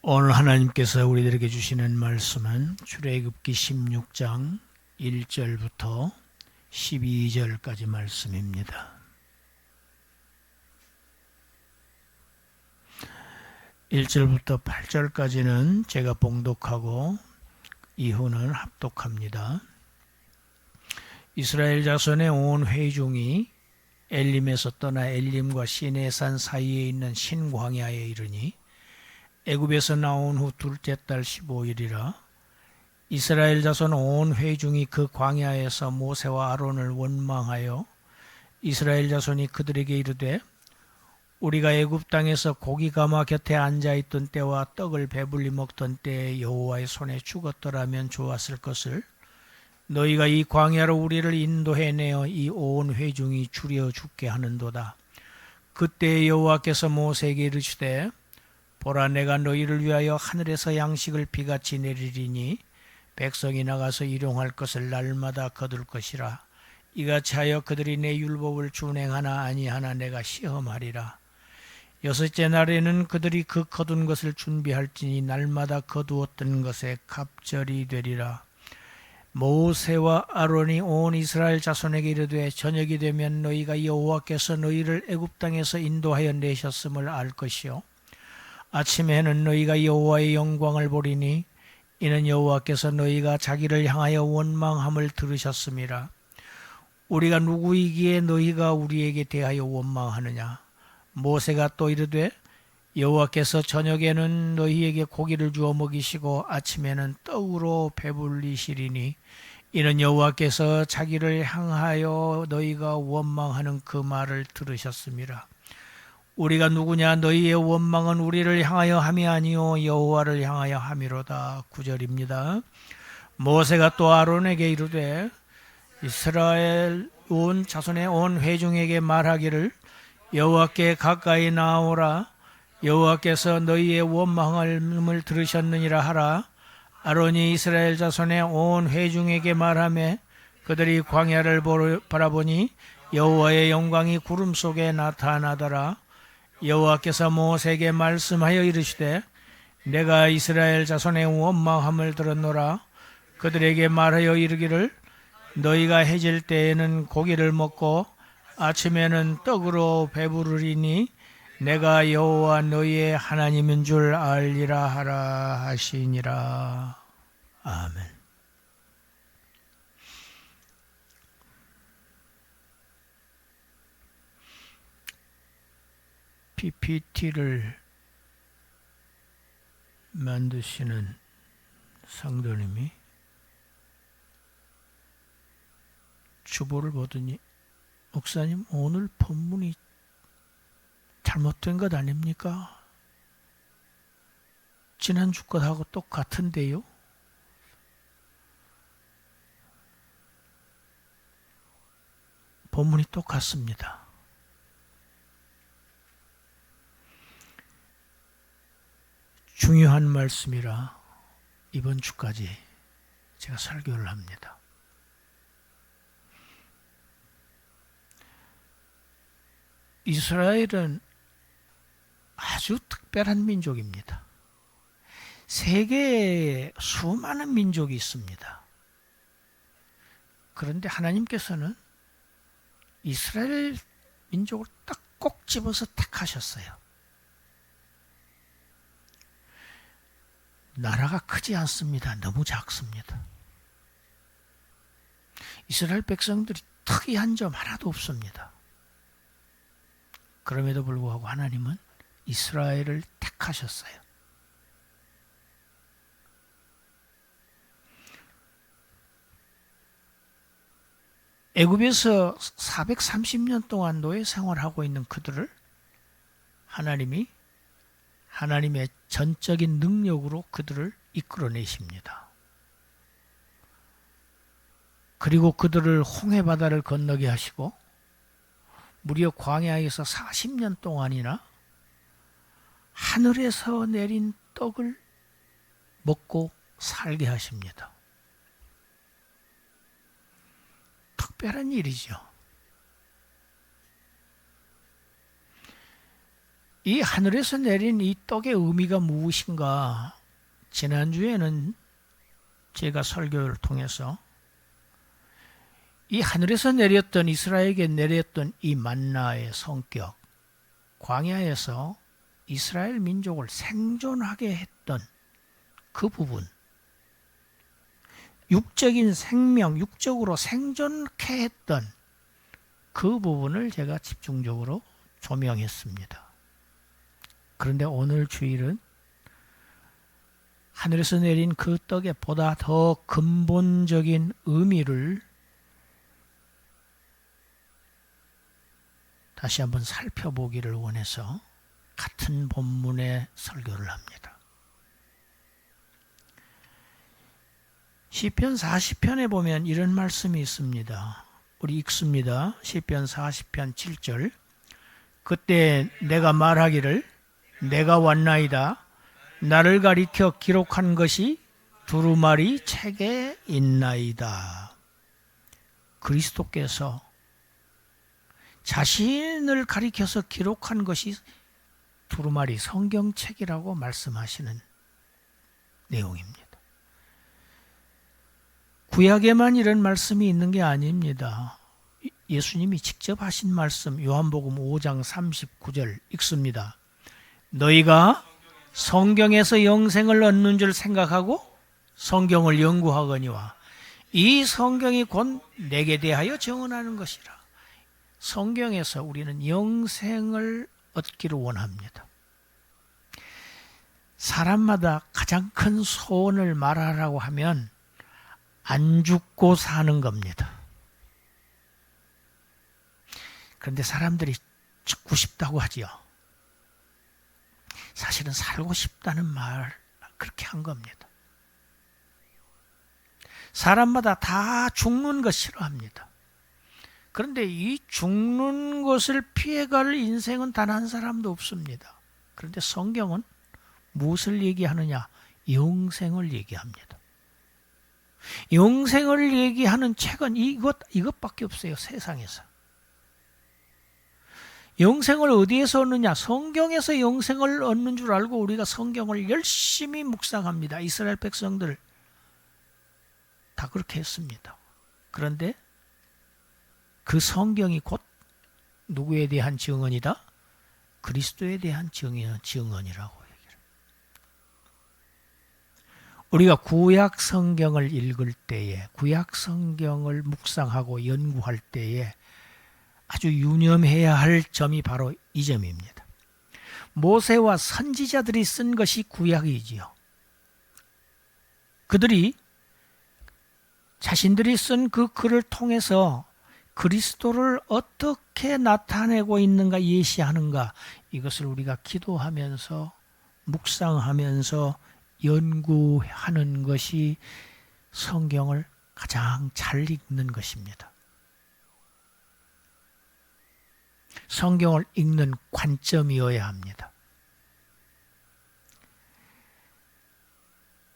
오늘 하나님께서 우리들에게 주시는 말씀은 출애굽기 16장 1절부터 12절까지 말씀입니다. 1절부터 8절까지는 제가 봉독하고 이후는 합독합니다. 이스라엘 자손의 온 회중이 엘림에서 떠나 엘림과 시내산 사이에 있는 신광야에 이르니 애굽에서 나온 후 둘째 달 15일이라 이스라엘 자손 온 회중이 그 광야에서 모세와 아론을 원망하여 이스라엘 자손이 그들에게 이르되 우리가 애굽 땅에서 고기 가마 곁에 앉아있던 때와 떡을 배불리 먹던 때에 여호와의 손에 죽었더라면 좋았을 것을 너희가 이 광야로 우리를 인도해내어 이 온 회중이 줄여 죽게 하는도다. 그때 여호와께서 모세에게 이르시되 보라, 내가 너희를 위하여 하늘에서 양식을 비같이 내리리니 백성이 나가서 일용할 것을 날마다 거둘 것이라. 이같이 하여 그들이 내 율법을 준행하나 아니하나 내가 시험하리라. 여섯째 날에는 그들이 그 거둔 것을 준비할지니 날마다 거두었던 것에 갑절이 되리라. 모세와 아론이 온 이스라엘 자손에게 이르되 저녁이 되면 너희가 여호와께서 너희를 애굽 땅에서 인도하여 내셨음을 알 것이요 아침에는 너희가 여호와의 영광을 보리니 이는 여호와께서 너희가 자기를 향하여 원망함을 들으셨음이라. 우리가 누구이기에 너희가 우리에게 대하여 원망하느냐. 모세가 또 이르되 여호와께서 저녁에는 너희에게 고기를 주어 먹이시고 아침에는 떡으로 배불리시리니 이는 여호와께서 자기를 향하여 너희가 원망하는 그 말을 들으셨음이라. 우리가 누구냐. 너희의 원망은 우리를 향하여 함이 아니요 여호와를 향하여 함이로다. 9절입니다. 모세가 또 아론에게 이르되 이스라엘 온 자손의 온 회중에게 말하기를 여호와께 가까이 나오라. 여호와께서 너희의 원망함을 들으셨느니라 하라. 아론이 이스라엘 자손의 온 회중에게 말하며 그들이 광야를 바라보니 여호와의 영광이 구름 속에 나타나더라. 여호와께서 모세에게 말씀하여 이르시되 내가 이스라엘 자손의 원망함을 들었노라. 그들에게 말하여 이르기를 너희가 해질 때에는 고기를 먹고 아침에는 떡으로 배부르리니 내가 여호와 너희의 하나님인 줄 알리라 하라 하시니라. 아멘. PPT를 만드시는 성도님이 주보를 보더니 목사님 오늘 본문이 잘못된 것 아닙니까? 지난주 것하고 똑같은데요? 본문이 똑같습니다. 중요한 말씀이라 이번 주까지 제가 설교를 합니다. 이스라엘은 아주 특별한 민족입니다. 세계에 수많은 민족이 있습니다. 그런데 하나님께서는 이스라엘 민족을 딱 꼭 집어서 택하셨어요. 나라가 크지 않습니다. 너무 작습니다. 이스라엘 백성들이 특이한 점 하나도 없습니다. 그럼에도 불구하고 하나님은 이스라엘을 택하셨어요. 애굽에서 430년 동안 노예 생활하고 있는 그들을 하나님이 하나님의 전적인 능력으로 그들을 이끌어내십니다. 그리고 그들을 홍해바다를 건너게 하시고 무려 광야에서 40년 동안이나 하늘에서 내린 떡을 먹고 살게 하십니다. 특별한 일이죠. 이 하늘에서 내린 이 떡의 의미가 무엇인가? 지난주에는 제가 설교를 통해서 이 하늘에서 내렸던, 이스라엘에게 내렸던 이 만나의 성격, 광야에서 이스라엘 민족을 생존하게 했던 그 부분, 육적인 생명, 육적으로 생존케 했던 그 부분을 제가 집중적으로 조명했습니다. 그런데 오늘 주일은 하늘에서 내린 그 떡에 보다 더 근본적인 의미를 다시 한번 살펴보기를 원해서 같은 본문의 설교를 합니다. 시편 40편에 보면 이런 말씀이 있습니다. 우리 읽습니다. 시편 40편 7절. 그때 내가 말하기를 내가 왔나이다. 나를 가리켜 기록한 것이 두루마리 책에 있나이다. 그리스도께서 자신을 가리켜서 기록한 것이 두루마리 성경책이라고 말씀하시는 내용입니다. 구약에만 이런 말씀이 있는 게 아닙니다. 예수님이 직접 하신 말씀 요한복음 5장 39절 읽습니다. 너희가 성경에서 영생을 얻는 줄 생각하고 성경을 연구하거니와 이 성경이 곧 내게 대하여 증언하는 것이라. 성경에서 우리는 영생을 얻기를 원합니다. 사람마다 가장 큰 소원을 말하라고 하면 안 죽고 사는 겁니다. 그런데 사람들이 죽고 싶다고 하지요. 사실은 살고 싶다는 말 그렇게 한 겁니다. 사람마다 다 죽는 것 싫어합니다. 그런데 이 죽는 것을 피해갈 인생은 단 한 사람도 없습니다. 그런데 성경은 무엇을 얘기하느냐? 영생을 얘기합니다. 영생을 얘기하는 책은 이것밖에 없어요, 세상에서. 영생을 어디에서 얻느냐? 성경에서 영생을 얻는 줄 알고 우리가 성경을 열심히 묵상합니다. 이스라엘 백성들 다 그렇게 했습니다. 그런데 그 성경이 곧 누구에 대한 증언이다? 그리스도에 대한 증언이라고 얘기를. 우리가 구약 성경을 읽을 때에, 구약 성경을 묵상하고 연구할 때에 아주 유념해야 할 점이 바로 이 점입니다. 모세와 선지자들이 쓴 것이 구약이지요. 그들이 자신들이 쓴 그 글을 통해서 그리스도를 어떻게 나타내고 있는가, 예시하는가, 이것을 우리가 기도하면서 묵상하면서 연구하는 것이 성경을 가장 잘 읽는 것입니다. 성경을 읽는 관점이어야 합니다.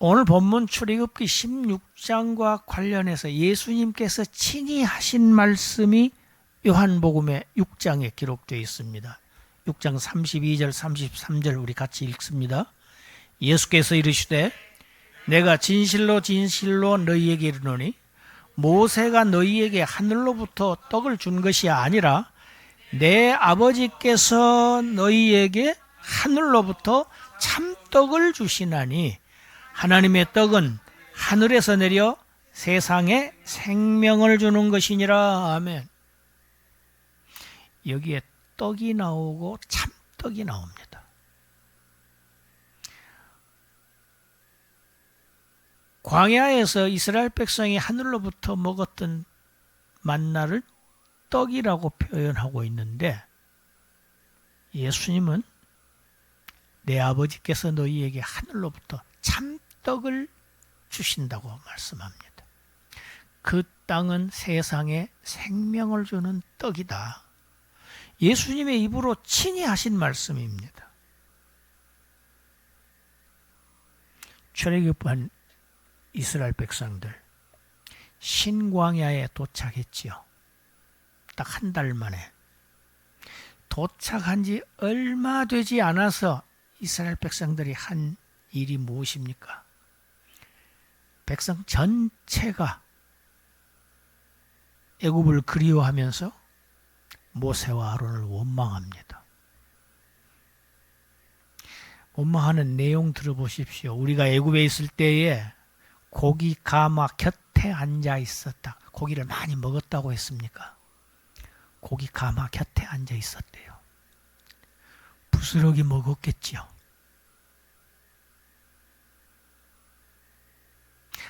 오늘 본문 출애굽기 16장과 관련해서 예수님께서 친히 하신 말씀이 요한복음의 6장에 기록되어 있습니다. 6장 32절 33절 우리 같이 읽습니다. 예수께서 이르시되 내가 진실로 진실로 너희에게 이르노니 모세가 너희에게 하늘로부터 떡을 준 것이 아니라 내 아버지께서 너희에게 하늘로부터 참떡을 주시나니 하나님의 떡은 하늘에서 내려 세상에 생명을 주는 것이니라. 아멘. 여기에 떡이 나오고 참떡이 나옵니다. 광야에서 이스라엘 백성이 하늘로부터 먹었던 만나를 떡이라고 표현하고 있는데 예수님은 내 아버지께서 너희에게 하늘로부터 참떡을 주신다고 말씀합니다. 그 땅은 세상에 생명을 주는 떡이다. 예수님의 입으로 친히 하신 말씀입니다. 출애굽한 이스라엘 백성들 신광야에 도착했지요. 딱 한 달 만에 도착한 지 얼마 되지 않아서 이스라엘 백성들이 한 일이 무엇입니까? 백성 전체가 애굽을 그리워하면서 모세와 아론을 원망합니다. 원망하는 내용 들어보십시오. 우리가 애굽에 있을 때에 고기 가마 곁에 앉아 있었다. 고기를 많이 먹었다고 했습니까? 고기 가마 곁에 앉아 있었대요. 부스러기 먹었겠지요.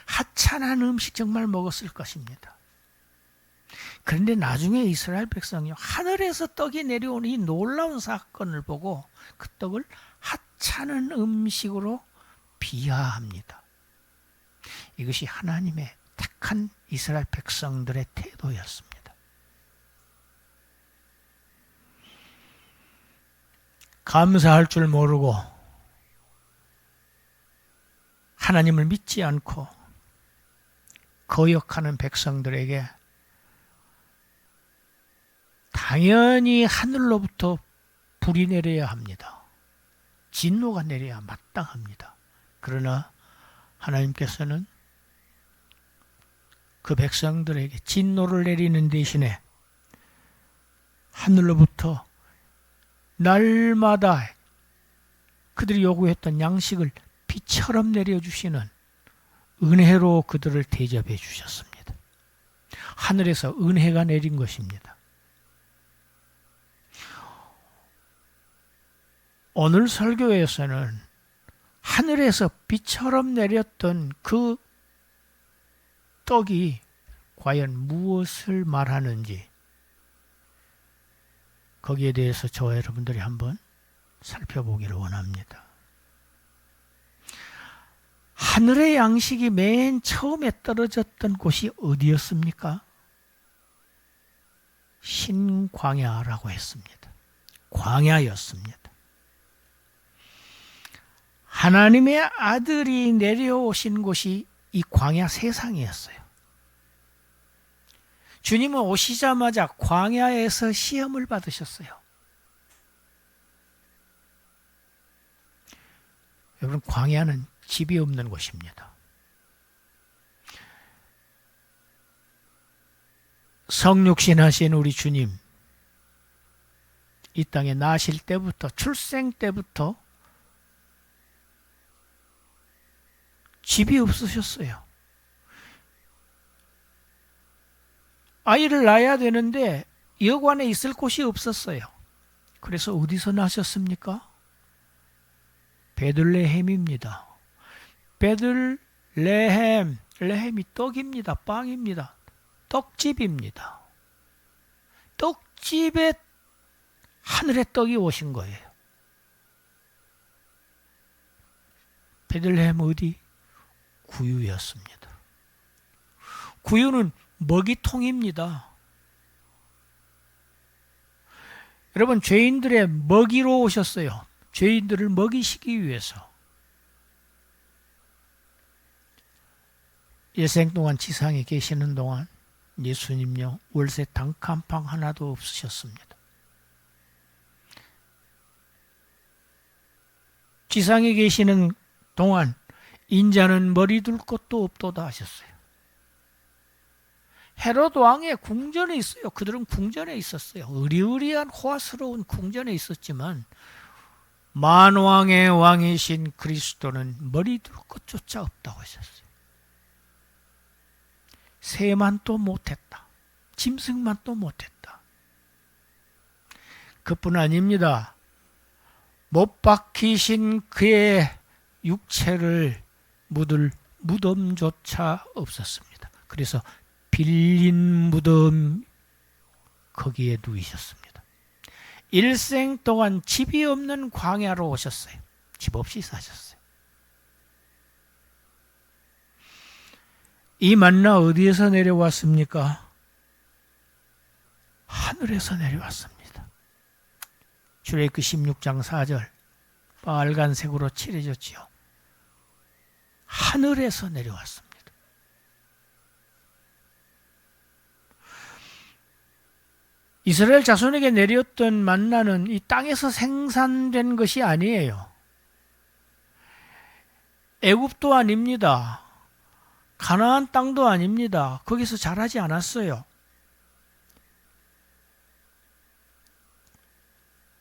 하찮은 음식 정말 먹었을 것입니다. 그런데 나중에 이스라엘 백성이 하늘에서 떡이 내려오는 이 놀라운 사건을 보고 그 떡을 하찮은 음식으로 비하합니다. 이것이 하나님의 택한 이스라엘 백성들의 태도였습니다. 감사할 줄 모르고 하나님을 믿지 않고 거역하는 백성들에게 당연히 하늘로부터 불이 내려야 합니다. 진노가 내려야 마땅합니다. 그러나 하나님께서는 그 백성들에게 진노를 내리는 대신에 하늘로부터 날마다 그들이 요구했던 양식을 비처럼 내려주시는 은혜로 그들을 대접해 주셨습니다. 하늘에서 은혜가 내린 것입니다. 오늘 설교에서는 하늘에서 비처럼 내렸던 그 떡이 과연 무엇을 말하는지 거기에 대해서 저와 여러분들이 한번 살펴보기를 원합니다. 하늘의 양식이 맨 처음에 떨어졌던 곳이 어디였습니까? 신광야라고 했습니다. 광야였습니다. 하나님의 아들이 내려오신 곳이 이 광야 세상이었어요. 주님은 오시자마자 광야에서 시험을 받으셨어요. 여러분, 광야는 집이 없는 곳입니다. 성육신 하신 우리 주님, 이 땅에 나실 때부터, 출생 때부터 집이 없으셨어요. 아이를 낳아야 되는데 여관에 있을 곳이 없었어요. 그래서 어디서 나셨습니까? 베들레헴입니다. 베들레헴, 레헴이 떡입니다. 빵입니다. 떡집입니다. 떡집에 하늘의 떡이 오신 거예요. 베들레헴 어디? 구유였습니다. 구유는 먹이통입니다. 여러분, 죄인들의 먹이로 오셨어요. 죄인들을 먹이시기 위해서. 일생 동안 지상에 계시는 동안 예수님요, 월세 단칸방 하나도 없으셨습니다. 지상에 계시는 동안 인자는 머리 둘 곳도 없도다 하셨어요. 헤롯 왕의 궁전에 있어요. 그들은 궁전에 있었어요. 의리의리한 호화스러운 궁전에 있었지만 만왕의 왕이신 그리스도는 머리 둘 곳조차 없다고 하셨어요. 새만 또 못했다. 짐승만 또 못했다. 그뿐 아닙니다. 못 박히신 그의 육체를 묻을 무덤조차 없었습니다. 그래서 빌린 무덤 거기에 누이셨습니다. 일생 동안 집이 없는 광야로 오셨어요. 집 없이 사셨어요. 이 만나 어디에서 내려왔습니까? 하늘에서 내려왔습니다. 출애굽기 16장 4절 빨간색으로 칠해졌지요. 하늘에서 내려왔습니다. 이스라엘 자손에게 내렸던 만나는 이 땅에서 생산된 것이 아니에요. 애굽도 아닙니다. 가나안 땅도 아닙니다. 거기서 자라지 않았어요.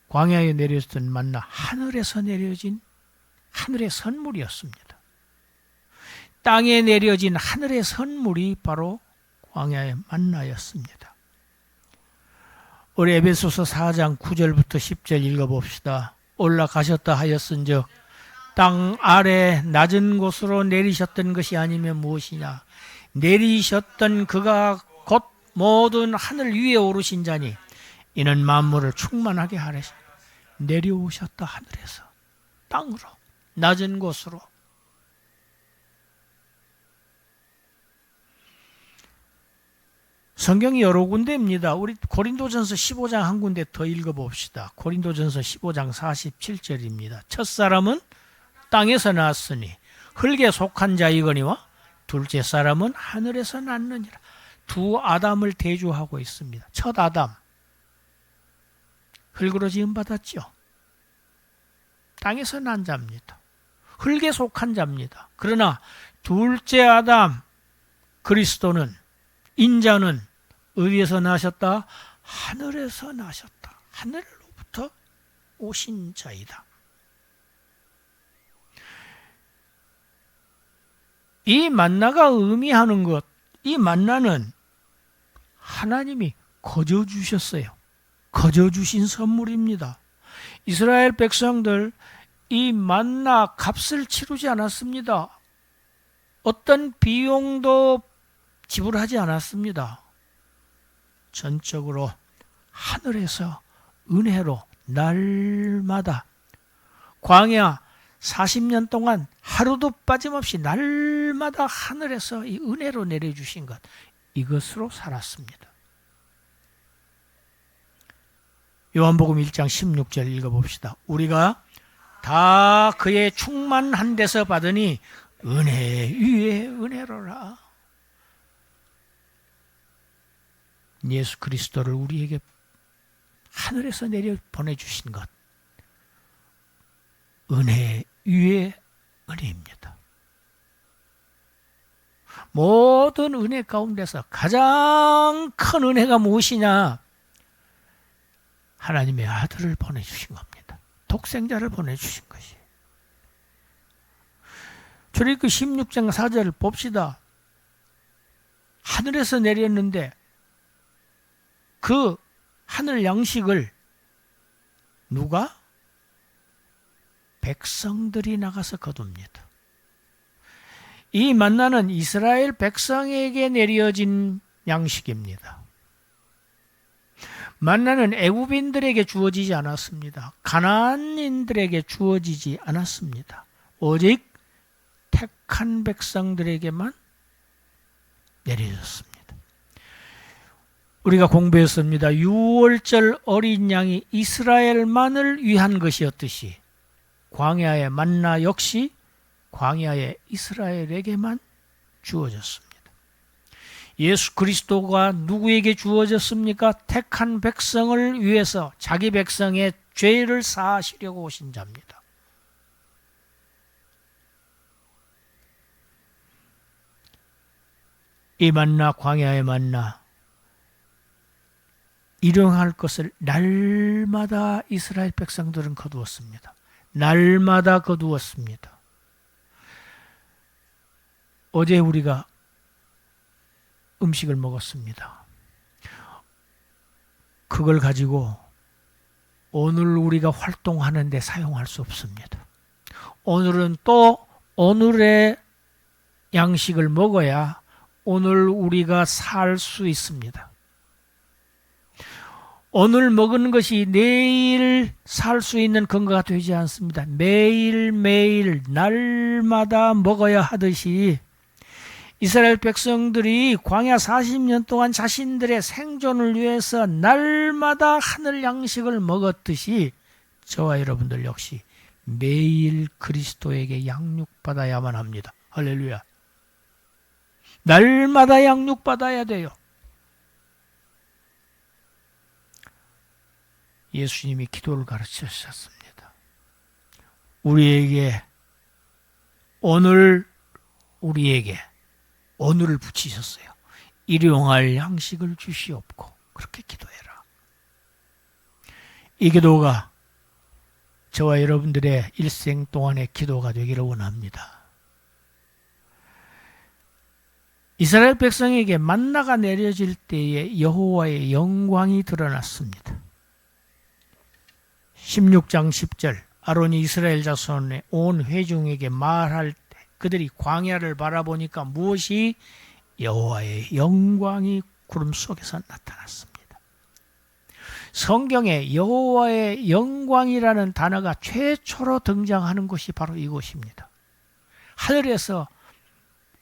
광야에 내렸던 만나, 하늘에서 내려진 하늘의 선물이었습니다. 땅에 내려진 하늘의 선물이 바로 광야의 만나였습니다. 우리 에베소서 4장 9절부터 10절 읽어봅시다. 올라가셨다 하였은즉 땅 아래 낮은 곳으로 내리셨던 것이 아니면 무엇이냐. 내리셨던 그가 곧 모든 하늘 위에 오르신 자니 이는 만물을 충만하게 하려 내려오셨다. 하늘에서 땅으로, 낮은 곳으로. 성경이 여러 군데입니다. 우리 고린도전서 15장 한 군데 더 읽어봅시다. 고린도전서 15장 47절입니다. 첫사람은 땅에서 났으니 흙에 속한 자이거니와 둘째 사람은 하늘에서 났느니라. 두 아담을 대조하고 있습니다. 첫 아담, 흙으로 지음받았죠. 땅에서 난 자입니다. 흙에 속한 자입니다. 그러나 둘째 아담, 그리스도는, 인자는 어디에서 나셨다? 하늘에서 나셨다. 하늘로부터 오신 자이다. 이 만나가 의미하는 것, 이 만나는 하나님이 거저 주셨어요. 거저 주신 선물입니다. 이스라엘 백성들 이 만나 값을 치르지 않았습니다. 어떤 비용도 지불하지 않았습니다. 전적으로 하늘에서 은혜로 날마다 광야 40년 동안 하루도 빠짐없이 날마다 하늘에서 이 은혜로 내려주신 것, 이것으로 살았습니다. 요한복음 1장 16절 읽어봅시다. 우리가 다 그의 충만한 데서 받으니 은혜 위에 은혜로라. 예수 그리스도를 우리에게 하늘에서 내려 보내주신 것, 은혜 위에 은혜입니다. 모든 은혜 가운데서 가장 큰 은혜가 무엇이냐? 하나님의 아들을 보내주신 겁니다. 독생자를 보내주신 것이에요. 출애굽기 16장 4절을 봅시다. 하늘에서 내렸는데 그 하늘 양식을 누가? 백성들이 나가서 거둡니다. 이 만나는 이스라엘 백성에게 내려진 양식입니다. 만나는 애굽인들에게 주어지지 않았습니다. 가나안인들에게 주어지지 않았습니다. 오직 택한 백성들에게만 내려졌습니다. 우리가 공부했습니다. 6월절 어린 양이 이스라엘만을 위한 것이었듯이 광야의 만나 역시 광야의 이스라엘에게만 주어졌습니다. 예수 그리스도가 누구에게 주어졌습니까? 택한 백성을 위해서 자기 백성의 죄를 사하시려고 오신 자입니다. 이 만나, 광야의 만나, 일용할 것을 날마다 이스라엘 백성들은 거두었습니다. 날마다 거두었습니다. 어제 우리가 음식을 먹었습니다. 그걸 가지고 오늘 우리가 활동하는 데 사용할 수 없습니다. 오늘은 또 오늘의 양식을 먹어야 오늘 우리가 살 수 있습니다. 오늘 먹은 것이 내일 살 수 있는 근거가 되지 않습니다. 매일매일 날마다 먹어야 하듯이 이스라엘 백성들이 광야 40년 동안 자신들의 생존을 위해서 날마다 하늘 양식을 먹었듯이 저와 여러분들 역시 매일 그리스도에게 양육받아야만 합니다. 할렐루야. 날마다 양육받아야 돼요. 예수님이 기도를 가르쳐 주셨습니다. 우리에게 오늘을 붙이셨어요. 일용할 양식을 주시옵고 그렇게 기도해라. 이 기도가 저와 여러분들의 일생 동안의 기도가 되기를 원합니다. 이스라엘 백성에게 만나가 내려질 때에 여호와의 영광이 드러났습니다. 16장 10절 아론이 이스라엘 자손의 온 회중에게 말할 때 그들이 광야를 바라보니까 무엇이 여호와의 영광이 구름 속에서 나타났습니다. 성경에 여호와의 영광이라는 단어가 최초로 등장하는 곳이 바로 이곳입니다. 하늘에서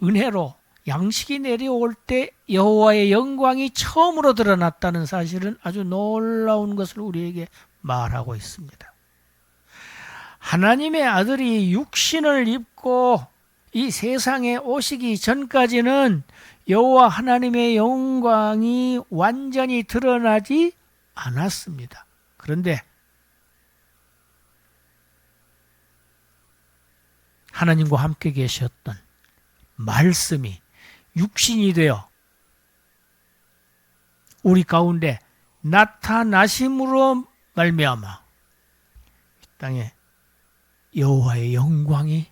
은혜로 양식이 내려올 때 여호와의 영광이 처음으로 드러났다는 사실은 아주 놀라운 것을 우리에게 말하고 있습니다. 하나님의 아들이 육신을 입고 이 세상에 오시기 전까지는 여호와 하나님의 영광이 완전히 드러나지 않았습니다. 그런데 하나님과 함께 계셨던 말씀이 육신이 되어 우리 가운데 나타나심으로 말미암아 이 땅에 여호와의 영광이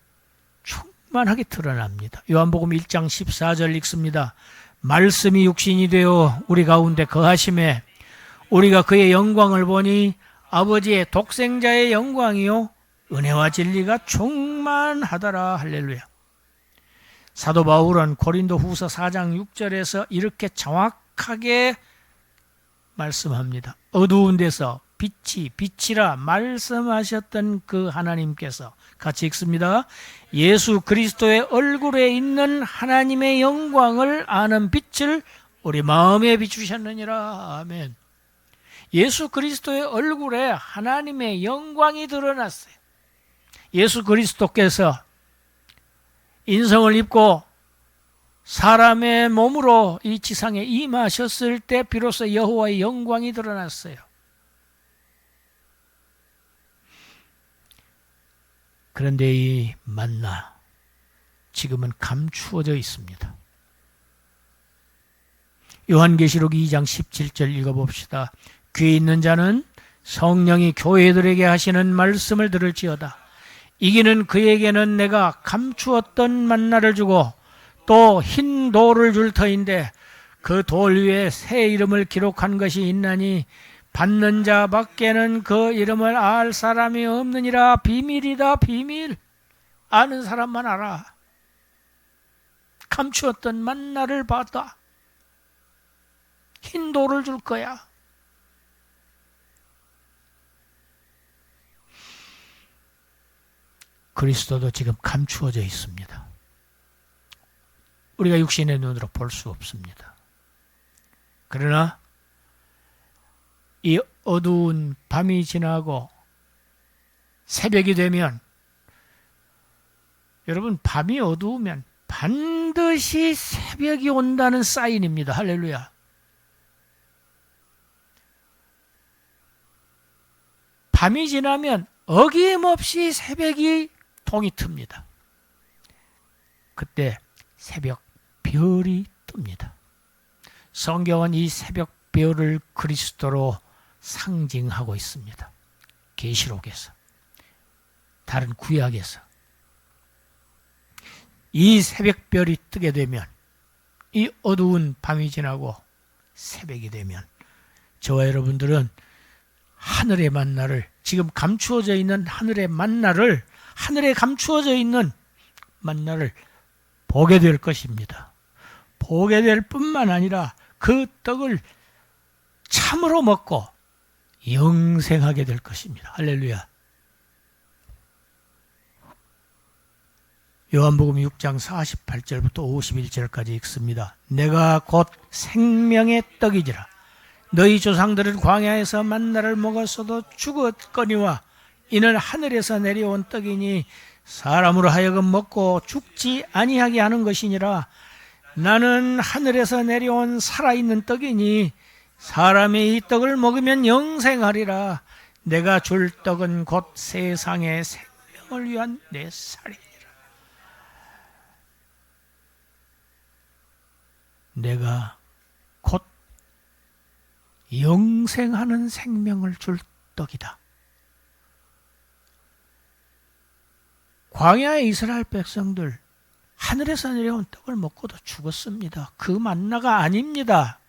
충만하게 드러납니다. 요한복음 1장 14절 읽습니다. 말씀이 육신이 되어 우리 가운데 거하심에 우리가 그의 영광을 보니 아버지의 독생자의 영광이요 은혜와 진리가 충만하더라. 할렐루야. 사도 바울은 고린도 후서 4장 6절에서 이렇게 정확하게 말씀합니다. 어두운 데서 빛이 빛이라 말씀하셨던 그 하나님께서 같이 읽습니다. 예수 그리스도의 얼굴에 있는 하나님의 영광을 아는 빛을 우리 마음에 비추셨느니라. 아멘. 예수 그리스도의 얼굴에 하나님의 영광이 드러났어요. 예수 그리스도께서 인성을 입고 사람의 몸으로 이 지상에 임하셨을 때 비로소 여호와의 영광이 드러났어요. 그런데 이 만나 지금은 감추어져 있습니다. 요한계시록 2장 17절 읽어봅시다. 귀 있는 자는 성령이 교회들에게 하시는 말씀을 들을지어다. 이기는 그에게는 내가 감추었던 만나를 주고 또 흰 돌을 줄 터인데 그 돌 위에 새 이름을 기록한 것이 있나니 받는 자 밖에는 그 이름을 알 사람이 없느니라. 비밀이다. 비밀. 아는 사람만 알아. 감추었던 만나를 받아. 흰 돌을 줄 거야. 그리스도도 지금 감추어져 있습니다. 우리가 육신의 눈으로 볼 수 없습니다. 그러나 이 어두운 밤이 지나고 새벽이 되면, 여러분, 밤이 어두우면 반드시 새벽이 온다는 사인입니다. 할렐루야. 밤이 지나면 어김없이 새벽이 동이 틉니다. 그때 새벽 별이 뜹니다. 성경은 이 새벽 별을 그리스도로 상징하고 있습니다. 계시록에서, 다른 구약에서. 이 새벽별이 뜨게 되면, 이 어두운 밤이 지나고 새벽이 되면 저와 여러분들은 하늘의 만나를, 지금 감추어져 있는 하늘의 만나를, 하늘에 감추어져 있는 만나를 보게 될 것입니다. 보게 될 뿐만 아니라 그 떡을 참으로 먹고 영생하게 될 것입니다. 할렐루야. 요한복음 6장 48절부터 51절까지 읽습니다. 내가 곧 생명의 떡이지라. 너희 조상들은 광야에서 만나를 먹었어도 죽었거니와 이는 하늘에서 내려온 떡이니 사람으로 하여금 먹고 죽지 아니하게 하는 것이니라. 나는 하늘에서 내려온 살아있는 떡이니 사람이 이 떡을 먹으면 영생하리라. 내가 줄 떡은 곧 세상의 생명을 위한 내 살이니라. 내가 곧 영생하는 생명을 줄 떡이다. 광야의 이스라엘 백성들 하늘에서 내려온 떡을 먹고도 죽었습니다. 그 만나가 아닙니다.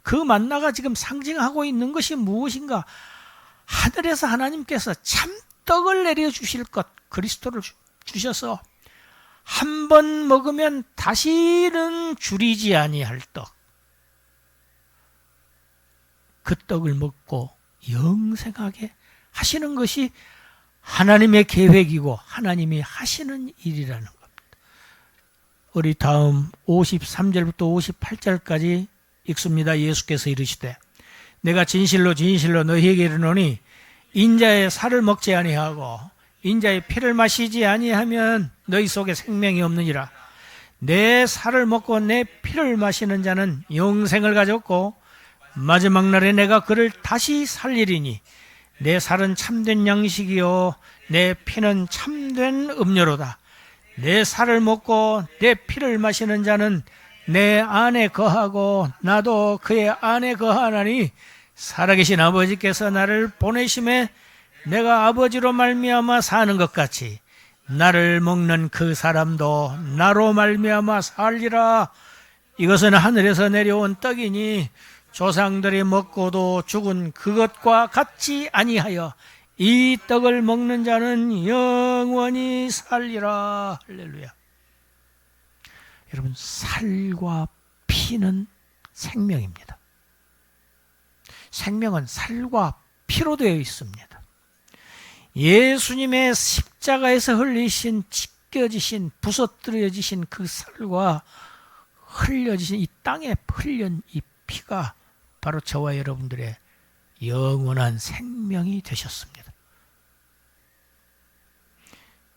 그 만나가 지금 상징하고 있는 것이 무엇인가? 하늘에서 하나님께서 참떡을 내려주실 것, 그리스도를 주셔서 한 번 먹으면 다시는 줄이지 아니할 떡. 그 떡을 먹고 영생하게 하시는 것이 하나님의 계획이고 하나님이 하시는 일이라는 겁니다. 우리 다음 53절부터 58절까지 읽습니다. 예수께서 이르시되 내가 진실로 진실로 너희에게 이르노니 인자의 살을 먹지 아니하고 인자의 피를 마시지 아니하면 너희 속에 생명이 없느니라. 내 살을 먹고 내 피를 마시는 자는 영생을 가졌고 마지막 날에 내가 그를 다시 살리리니 내 살은 참된 양식이요 내 피는 참된 음료로다. 내 살을 먹고 내 피를 마시는 자는 내 안에 거하고 나도 그의 안에 거하나니 살아계신 아버지께서 나를 보내심에 내가 아버지로 말미암아 사는 것 같이 나를 먹는 그 사람도 나로 말미암아 살리라. 이것은 하늘에서 내려온 떡이니 조상들이 먹고도 죽은 그것과 같이 아니하여 이 떡을 먹는 자는 영원히 살리라. 할렐루야. 여러분, 살과 피는 생명입니다. 생명은 살과 피로 되어 있습니다. 예수님의 십자가에서 흘리신, 찢겨지신, 부서뜨려지신 그 살과 흘려지신 이 땅에 흘린 이 피가 바로 저와 여러분들의 영원한 생명이 되셨습니다.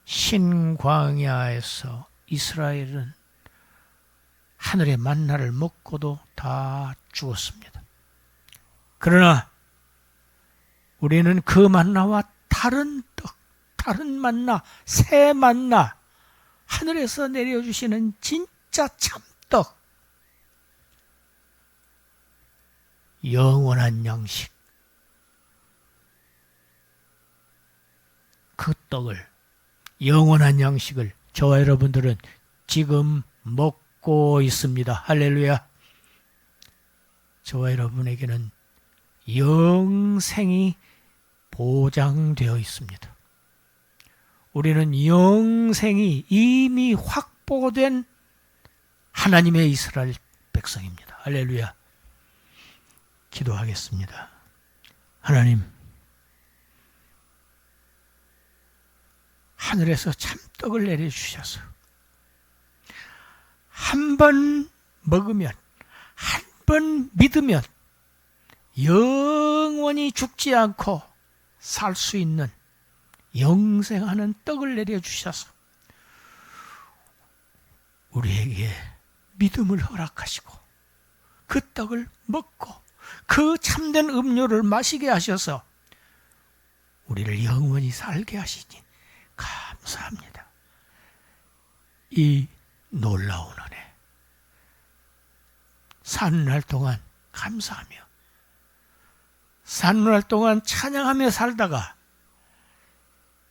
신광야에서 이스라엘은 하늘의 만나를 먹고도 다 죽었습니다. 그러나 우리는 그 만나와 다른 떡, 다른 만나, 새 만나, 하늘에서 내려주시는 진짜 참떡, 영원한 양식, 그 떡을, 영원한 양식을 저와 여러분들은 지금 먹고 있습니다. 할렐루야. 저와 여러분에게는 영생이 보장되어 있습니다. 우리는 영생이 이미 확보된 하나님의 이스라엘 백성입니다. 할렐루야. 기도하겠습니다. 하나님, 하늘에서 참떡을 내려주셔서 한 번 먹으면, 한 번 믿으면 영원히 죽지 않고 살 수 있는 영생하는 떡을 내려주셔서 우리에게 믿음을 허락하시고 그 떡을 먹고 그 참된 음료를 마시게 하셔서 우리를 영원히 살게 하시니 감사합니다. 이 놀라운 은혜, 사는 동안 감사하며 사는 동안 찬양하며 살다가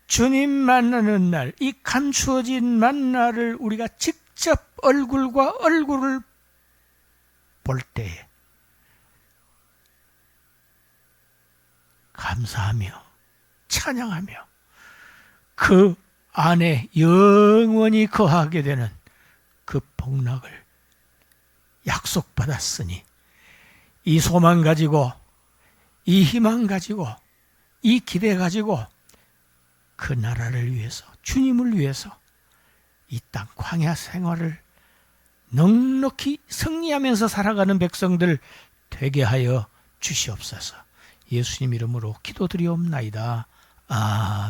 주님 만나는 날, 이 감추어진 만나를 우리가 직접 얼굴과 얼굴을 볼 때에 감사하며 찬양하며 그 안에 영원히 거하게 되는 그 복락을 약속받았으니 이 소망 가지고, 이 희망 가지고, 이 기대 가지고 그 나라를 위해서, 주님을 위해서 이 땅 광야 생활을 넉넉히 승리하면서 살아가는 백성들 되게 하여 주시옵소서. 예수님 이름으로 기도드리옵나이다. 아멘.